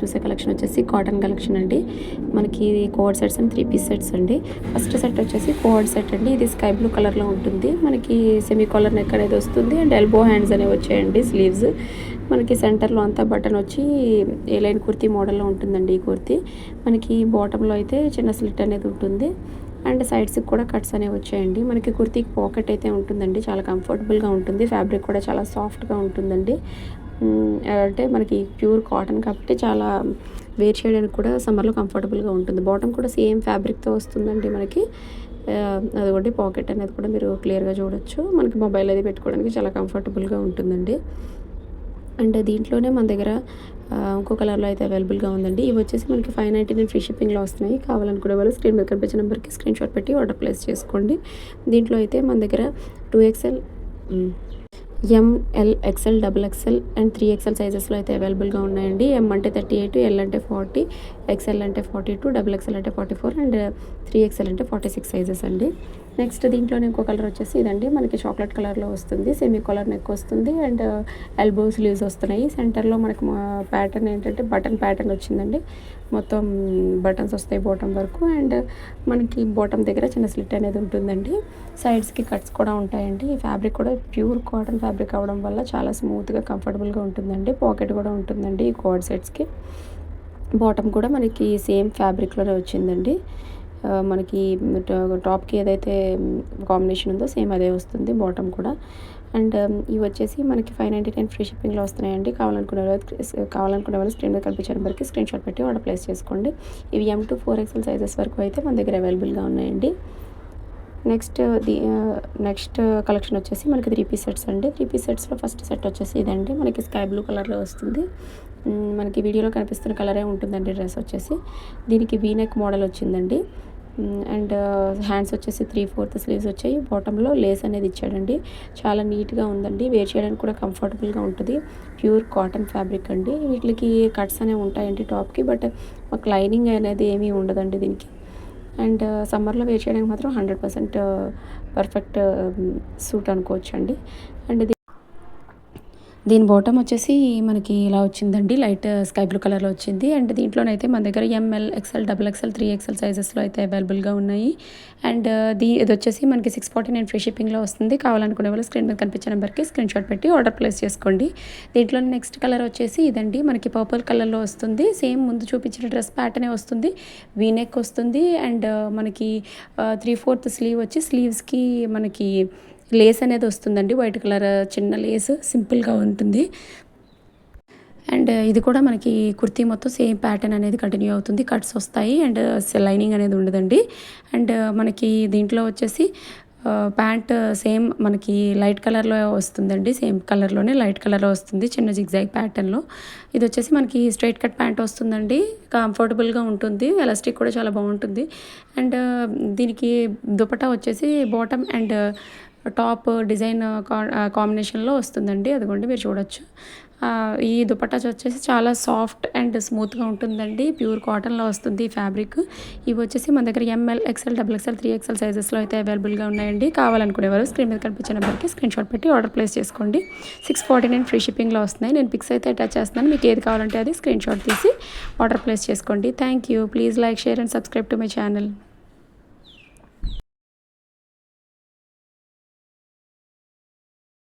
చూసే కలెక్షన్ వచ్చేసి cotton collection అండి. మనకి coord sets and 3 piece sets అండి. ఫస్ట్ సెట్ వచ్చేసి కోడ్ సెట్ అండి. ఇది స్కై బ్లూ కలర్లో ఉంటుంది. మనకి సెమీ కాలర్ నెక్ అనేది వస్తుంది అండ్ ఎల్బో హ్యాండ్స్ అనేవి వచ్చాయండి. స్లీవ్స్ మనకి సెంటర్లో అంతా బటన్ వచ్చి ఏ లైన్ కుర్తీ మోడల్లో ఉంటుందండి. ఈ కుర్తీ మనకి బాటంలో అయితే చిన్న స్లిట్ అనేది ఉంటుంది అండ్ సైడ్స్కి కూడా కట్స్ అనేవి వచ్చాయండి. మనకి కుర్తీకి పాకెట్ అయితే ఉంటుందండి. చాలా కంఫర్టబుల్గా ఉంటుంది. ఫ్యాబ్రిక్ కూడా చాలా సాఫ్ట్గా ఉంటుందండి. అంటే మనకి ప్యూర్ కాటన్ కాబట్టి చాలా వేర్ చేయడానికి కూడా సమ్మర్లో కంఫర్టబుల్గా ఉంటుంది. బాటమ్ కూడా సేమ్ ఫ్యాబ్రిక్తో వస్తుందండి మనకి. అదిగోండి పాకెట్ అనేది కూడా మీరు క్లియర్గా చూడొచ్చు. మనకి మొబైల్ అది పెట్టుకోవడానికి చాలా కంఫర్టబుల్గా ఉంటుందండి. అండ్ దీంట్లోనే మన దగ్గర ఇంకో కలర్లో అయితే అవైలబుల్గా ఉందండి. ఇవి వచ్చేసి మనకి 599 ఫ్రీ షిప్పింగ్లో వస్తున్నాయి. కావాలనుకునే వాళ్ళు స్క్రీన్ మీద కనిపించే నెంబర్కి స్క్రీన్ షాట్ పెట్టి ఆర్డర్ ప్లేస్ చేసుకోండి. దీంట్లో అయితే మన దగ్గర 2XL ML XL XXL and 3XL సైజెస్లో అయితే అవైలబుల్గా ఉన్నాయండి. M అంటే 38, L అంటే 40, XL అంటే 42, XXL అంటే 44 అండ్ 3XL అంటే 46 సైజెస్ అండి. నెక్స్ట్ దీంట్లోనే ఇంకో కలర్ వచ్చేసి ఇదండి. మనకి చాక్లెట్ కలర్లో వస్తుంది. సెమీ కాలర్ నెక్ వస్తుంది అండ్ ఎల్బో స్లీవ్స్ వస్తున్నాయి. సెంటర్లో మనకి ప్యాటర్న్ ఏంటంటే బటన్ ప్యాటర్న్ వచ్చిందండి. మొత్తం బటన్స్ వస్తాయి బాటమ్ వరకు అండ్ మనకి బాటమ్ దగ్గర చిన్న స్లిట్ అనేది ఉంటుందండి. సైడ్స్కి కట్స్ కూడా ఉంటాయండి. ఈ ఫ్యాబ్రిక్ కూడా ప్యూర్ కాటన్ ఫ్యాబ్రిక్ అవ్వడం వల్ల చాలా స్మూత్గా కంఫర్టబుల్గా ఉంటుందండి. పాకెట్ కూడా ఉంటుందండి ఈ కోడ్ సెట్స్కి. బాటమ్ కూడా మనకి సేమ్ ఫ్యాబ్రిక్లోనే వచ్చిందండి. మనకి టాప్కి ఏదైతే కాంబినేషన్ ఉందో సేమ్ అదే వస్తుంది బాటమ్ కూడా. అండ్ ఇవి వచ్చేసి మనకి 599 ఫ్రీ షిప్పింగ్లో వస్తున్నాయండి. కావాలనుకునే వాళ్ళు స్క్రీన్ మీద కనిపించే నెంబర్కి స్క్రీన్ షాట్ పెట్టి ఆర్డర్ ప్లేస్ చేసుకోండి. ఇవి M to 4XL సైజెస్ వరకు అయితే మన దగ్గర అవైలబుల్గా ఉన్నాయండి. నెక్స్ట్ కలెక్షన్ వచ్చేసి మనకి 3 పీస్ సెట్స్ అండి. 3 పీస్ సెట్స్లో ఫస్ట్ సెట్ వచ్చేసి ఇదండి. మనకి స్కై బ్లూ కలర్లో వస్తుంది. మనకి వీడియోలో కనిపిస్తున్న కలరే ఉంటుందండి డ్రెస్ వచ్చేసి. దీనికి వీ నెక్ మోడల్ వచ్చిందండి. అండ్ హ్యాండ్స్ వచ్చేసి 3/4 స్లీవ్స్ వచ్చాయి. బాటంలో లేస్ అనేది ఇచ్చాడండి. చాలా నీట్గా ఉందండి. వేర్ చేయడానికి కూడా కంఫర్టబుల్గా ఉంటుంది. ప్యూర్ కాటన్ ఫ్యాబ్రిక్ అండి. వీటికి కట్స్ అనేవి ఉంటాయండి టాప్కి. బట్ మాకు లైనింగ్ అనేది ఏమీ ఉండదండి దీనికి. అండ్ సమ్మర్లో వేర్ చేయడానికి మాత్రం 100% పర్ఫెక్ట్ సూట్ అనుకోవచ్చు అండి. అండ్ దీని బాటమ్ వచ్చేసి మనకి ఇలా వచ్చిందండి. లైట్ స్కై బ్లూ కలర్లో వచ్చింది. అండ్ దీంట్లోనైతే మన దగ్గర ML XL XXL 3XL సైజెస్లో అయితే అవైలబుల్గా ఉన్నాయి. అండ్ ఇది వచ్చేసి మనకి 649 ఫ్రీ షిప్పింగ్లో వస్తుంది. కావాలనుకునే వాళ్ళు స్క్రీన్ మీద కనిపించే నెంబర్కి స్క్రీన్ షాట్ పెట్టి ఆర్డర్ ప్లేస్ చేసుకోండి. దీంట్లో నెక్స్ట్ కలర్ వచ్చేసి ఇదండి. మనకి పర్పుల్ కలర్లో వస్తుంది. సేమ్ ముందు చూపించిన డ్రెస్ ప్యాటర్నే వస్తుంది. వీ నెక్ వస్తుంది అండ్ మనకి 3/4 స్లీవ్ వచ్చి స్లీవ్స్కి మనకి లేస్ అనేది వస్తుందండి. వైట్ కలర్ చిన్న లేస్ సింపుల్గా ఉంటుంది. అండ్ ఇది కూడా మనకి కుర్తీ మొత్తం సేమ్ ప్యాటర్న్ అనేది కంటిన్యూ అవుతుంది. కట్స్ వస్తాయి అండ్ లైనింగ్ అనేది ఉండదండి. అండ్ మనకి దీంట్లో వచ్చేసి ప్యాంట్ సేమ్ మనకి లైట్ కలర్లో వస్తుందండి. సేమ్ కలర్లోనే లైట్ కలర్లో వస్తుంది చిన్న జిగ్జాగ్ ప్యాటర్న్లో. ఇది వచ్చేసి మనకి స్ట్రైట్ కట్ ప్యాంట్ వస్తుందండి. కంఫర్టబుల్గా ఉంటుంది. ఎలాస్టిక్ కూడా చాలా బాగుంటుంది. అండ్ దీనికి దుపట్టా వచ్చేసి బాటమ్ అండ్ టాప్ డిజైన్ కాంబినేషన్లో వస్తుందండి. అదిగోండి మీరు చూడొచ్చు. ఈ దుపట్టా వచ్చేసి చాలా సాఫ్ట్ అండ్ స్మూత్గా ఉంటుందండి. ప్యూర్ కాటన్లో వస్తుంది ఈ ఫ్యాబ్రిక్. ఇవి వచ్చేసి మన దగ్గర ML XL XXL 3XL సైజెస్లో అయితే అవైలబుల్గా ఉన్నాయండి. కావాలనుకునేవారు స్క్రీన్ మీద కనిపించే నెంబర్కి స్క్రీన్ షాట్ పెట్టి ఆర్డర్ ప్లేస్ చేసుకోండి. 649 ఫ్రీ షిప్పింగ్లో వస్తున్నాయి. నేను పిక్స్ అయితే అటాచ్ చేస్తున్నాను. మీకు ఏది కావాలంటే అది స్క్రీన్ షాట్ తీసి ఆర్డర్ ప్లేస్ చేసుకోండి. Thank you. Please like, share and subscribe to my channel.